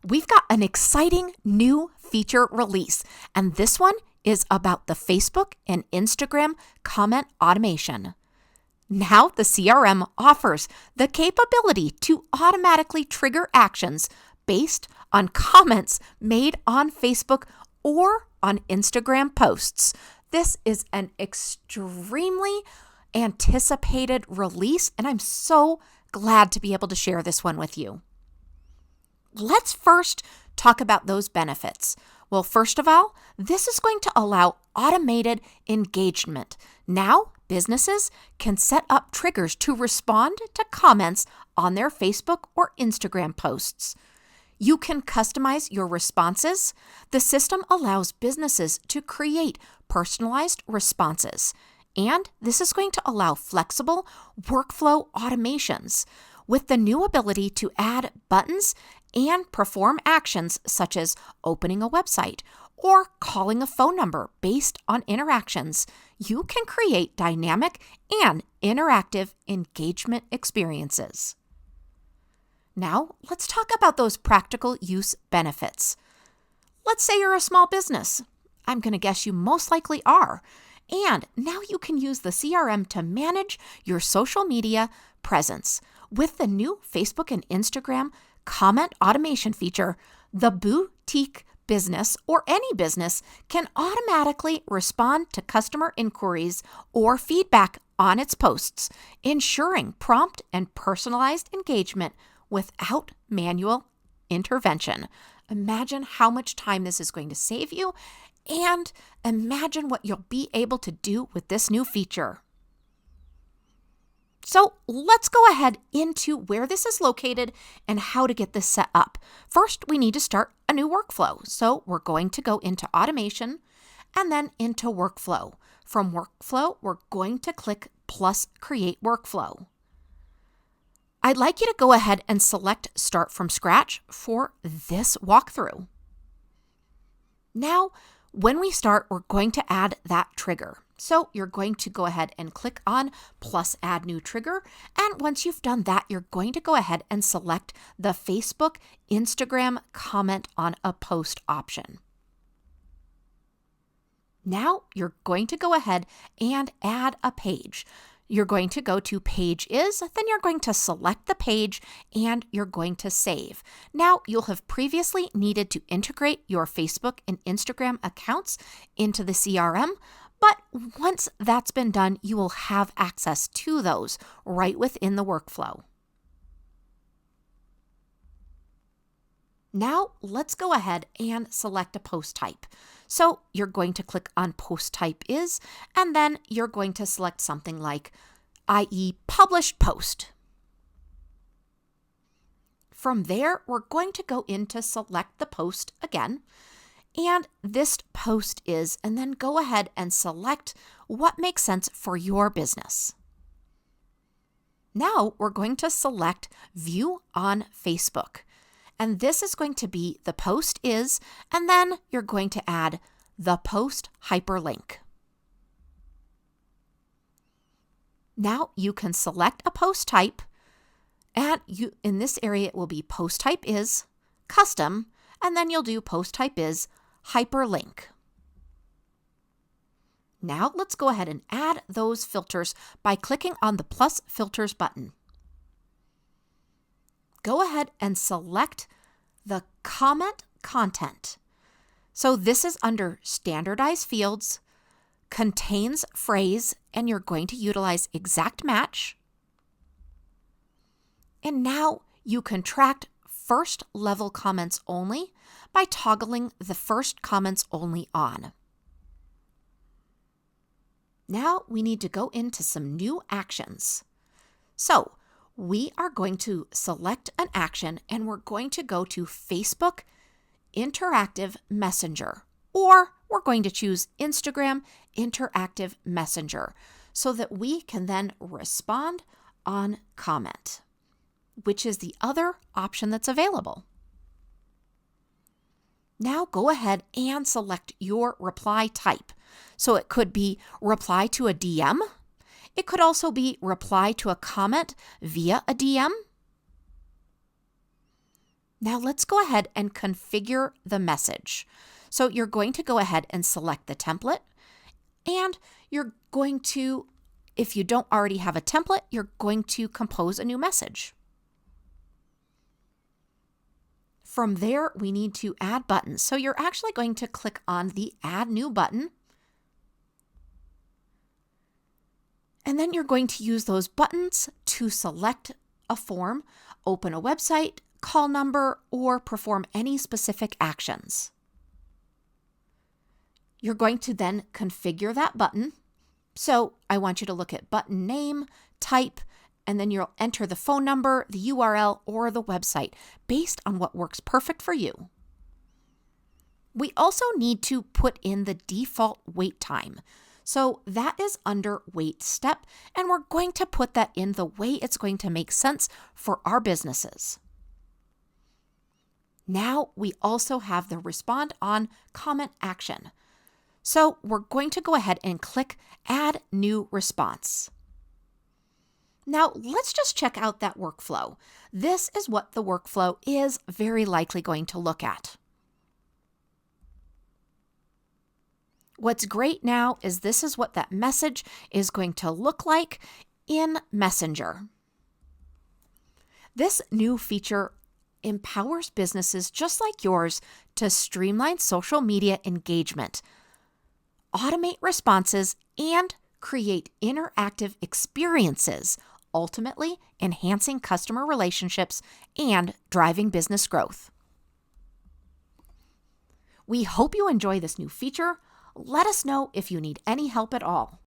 we've got an exciting new feature release, and this one is about the Facebook and Instagram comment automation. Now the CRM offers the capability to automatically trigger actions based on comments made on Facebook or on Instagram posts. This is an extremely anticipated release, and I'm so glad to be able to share this one with you. Let's first talk about those benefits. Well, first of all, this is going to allow automated engagement. Now, businesses can set up triggers to respond to comments on their Facebook or Instagram posts. You can customize your responses. The system allows businesses to create personalized responses. And this is going to allow flexible workflow automations with the new ability to add buttons and perform actions such as opening a website or calling a phone number based on interactions. You can create dynamic and interactive engagement experiences. Now, let's talk about those practical use benefits. Let's say you're a small business. I'm going to guess you most likely are. And now you can use the CRM to manage your social media presence. With the new Facebook and Instagram comment automation feature, the boutique business or any business can automatically respond to customer inquiries or feedback on its posts, ensuring prompt and personalized engagement without manual intervention. Imagine how much time this is going to save you, and imagine what you'll be able to do with this new feature. So let's go ahead into where this is located and how to get this set up. First, we need to start a new workflow. So we're going to go into automation and then into workflow. From workflow, we're going to click plus create workflow. I'd like you to go ahead and select Start from Scratch for this walkthrough. Now, when we start, we're going to add that trigger. So you're going to go ahead and click on plus add new trigger. And once you've done that, you're going to go ahead and select the Facebook, Instagram comment on a post option. Now you're going to go ahead and add a page. You're going to go to Page Is, then you're going to select the page and you're going to save. Now, you'll have previously needed to integrate your Facebook and Instagram accounts into the CRM, but once that's been done, you will have access to those right within the workflow. Now, let's go ahead and select a post type. So you're going to click on Post Type Is, and then you're going to select something like, i.e. Published Post. From there, we're going to go into Select the Post again, and this post is, and then go ahead and select what makes sense for your business. Now we're going to select View on Facebook. And this is going to be the post is, and then you're going to add the post hyperlink. Now you can select a post type, and in this area it will be post type is, custom, and then you'll do post type is, hyperlink. Now let's go ahead and add those filters by clicking on the plus filters button. Go ahead and select the comment content. So this is under standardized fields, contains phrase, and you're going to utilize exact match. And now you can track first level comments only by toggling the first comments only on. Now we need to go into some new actions. So we are going to select an action and we're going to go to Facebook Interactive Messenger, or we're going to choose Instagram Interactive Messenger so that we can then respond on comment, which is the other option that's available. Now go ahead and select your reply type. So it could be reply to a DM. It could also be reply to a comment via a DM. Now let's go ahead and configure the message. So you're going to go ahead and select the template, and you're going to, if you don't already have a template, you're going to compose a new message. From there, we need to add buttons. So you're actually going to click on the Add New button. And then you're going to use those buttons to select a form, open a website, call number, or perform any specific actions. You're going to then configure that button. So I want you to look at button name, type, and then you'll enter the phone number, the URL, or the website based on what works perfect for you. We also need to put in the default wait time. So that is under wait step, and we're going to put that in the way it's going to make sense for our businesses. Now we also have the respond on comment action. So we're going to go ahead and click Add New Response. Now let's just check out that workflow. This is what the workflow is very likely going to look at. What's great now is this is what that message is going to look like in Messenger. This new feature empowers businesses just like yours to streamline social media engagement, automate responses, and create interactive experiences, ultimately enhancing customer relationships and driving business growth. We hope you enjoy this new feature. Let us know if you need any help at all.